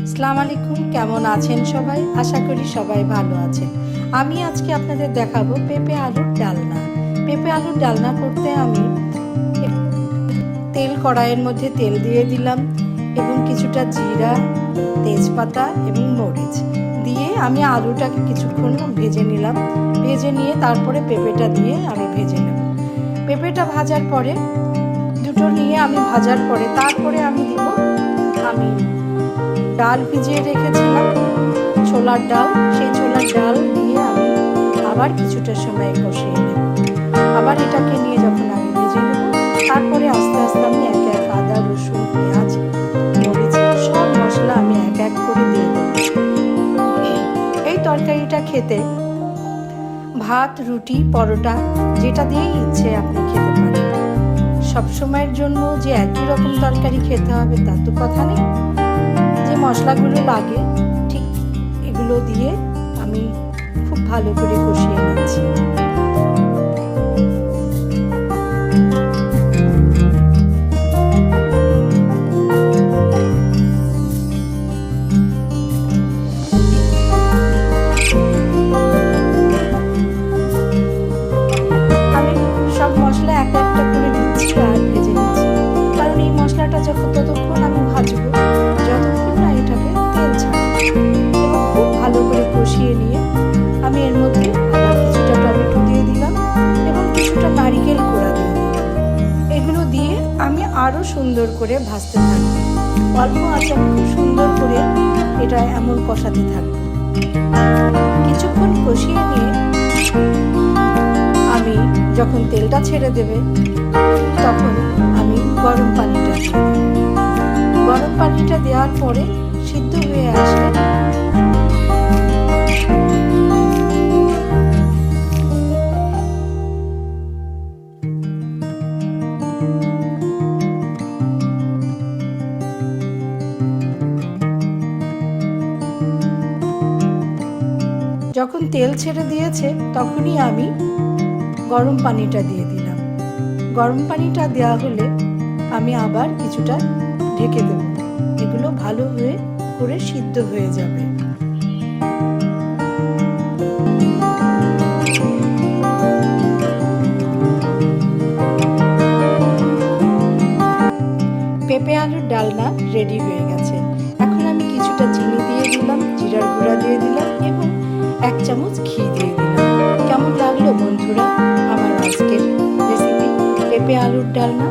আসসালামু আলাইকুম, কেমন আছেন সবাই? আশা করি সবাই ভালো আছেন। আমি আজকে আপনাদের দেখাবো পেঁপে আলুর ডালনা। পেঁপে আলুর ডালনা করতে আমি কড়াইয়ের মধ্যে তেল দিয়ে দিলাম এবং কিছুটা জিরা, তেজপাতা এবং মরিচ দিয়ে আমি আলুটাকে কিছুক্ষণ ভেজে নিলাম। ভেজে নিয়ে তারপরে পেঁপেটা দিয়ে আমি ভেজে নেব। পেঁপেটা ভাজার পরে দুটো নিয়ে আমি ভাজার পরে তারপরে আমি দিব আমি ডাল ভিজিয়ে রেখেছিলাম, ছোলার ডাল। সেই ছোলার ডাল দিয়ে আমি আবার কিছুটা সময় কষিয়ে নেব। আবার এটাকে নিয়ে যখন আমি ভেজে নেব, তারপরে আস্তে আস্তে আমি এক এক আদা, রসুন, পেঁয়াজ, মরিচ সব মশলা আমি এক এক করে দিয়ে দেব। এই তরকারিটা খেতে ভাত, রুটি, পরোটা যেটা দিয়েই ইচ্ছে আপনি খেতে পারেন। সবসময়ের জন্য যে একই রকম তরকারি খেতে হবে তা তো কথা নেই। যে মশলাগুলো লাগে ঠিক এগুলো দিয়ে আমি খুব ভালো করে কষিয়ে নিচ্ছি। আমি সব মশলা একটা একটা করে দিচ্ছি আর ভেজে নিচ্ছি, কারণ এই মশলাটা যখন ততক্ষণ আমি ভাজবো যতক্ষণ না এটাকে তেল ছাড়ে। এবং খুব ভালো করে কষিয়ে নিয়ে আমি এর মধ্যে আবার কিছুটা টমেটো দিয়ে দিলাম এবং কিছুটা নারকেল কোড়া দিয়ে দিলাম। এগুলো দিয়ে আমি আরও সুন্দর করে ভাজতে থাকবো। অল্প আঁচে আমি খুব সুন্দর করে এটা এমন কষাতে থাকবো। কিছুক্ষণ কষিয়ে নিয়ে আমি যখন তেলটা ছেড়ে দেবে তখন আমি গরম পানিটা দিয়ে দেব। গরম পানিটা দেওয়ার পরে সিদ্ধ হয়ে আসলে যখন তেল ছেড়ে দিয়েছে তখনই আমি গরম পানিটা দিয়ে দিলাম। গরম পানিটা দেওয়া হলে আমি আবার কিছুটা ঢেকে দেব। এগুলো ভালো করে সিদ্ধ হয়ে যাবে। পেঁপে আলুর ডালনা রেডি হয়ে গেছে। এখন আমি কিছুটা চিনি দিয়ে দিলাম, জিরার গুঁড়া দিয়ে দিলাম এবং 1 চামচ ঘি দিয়ে দিলাম। কেমন লাগলো বন্ধুরা আমার আজকের রেসিপি পেঁপে আলুর ডালনা?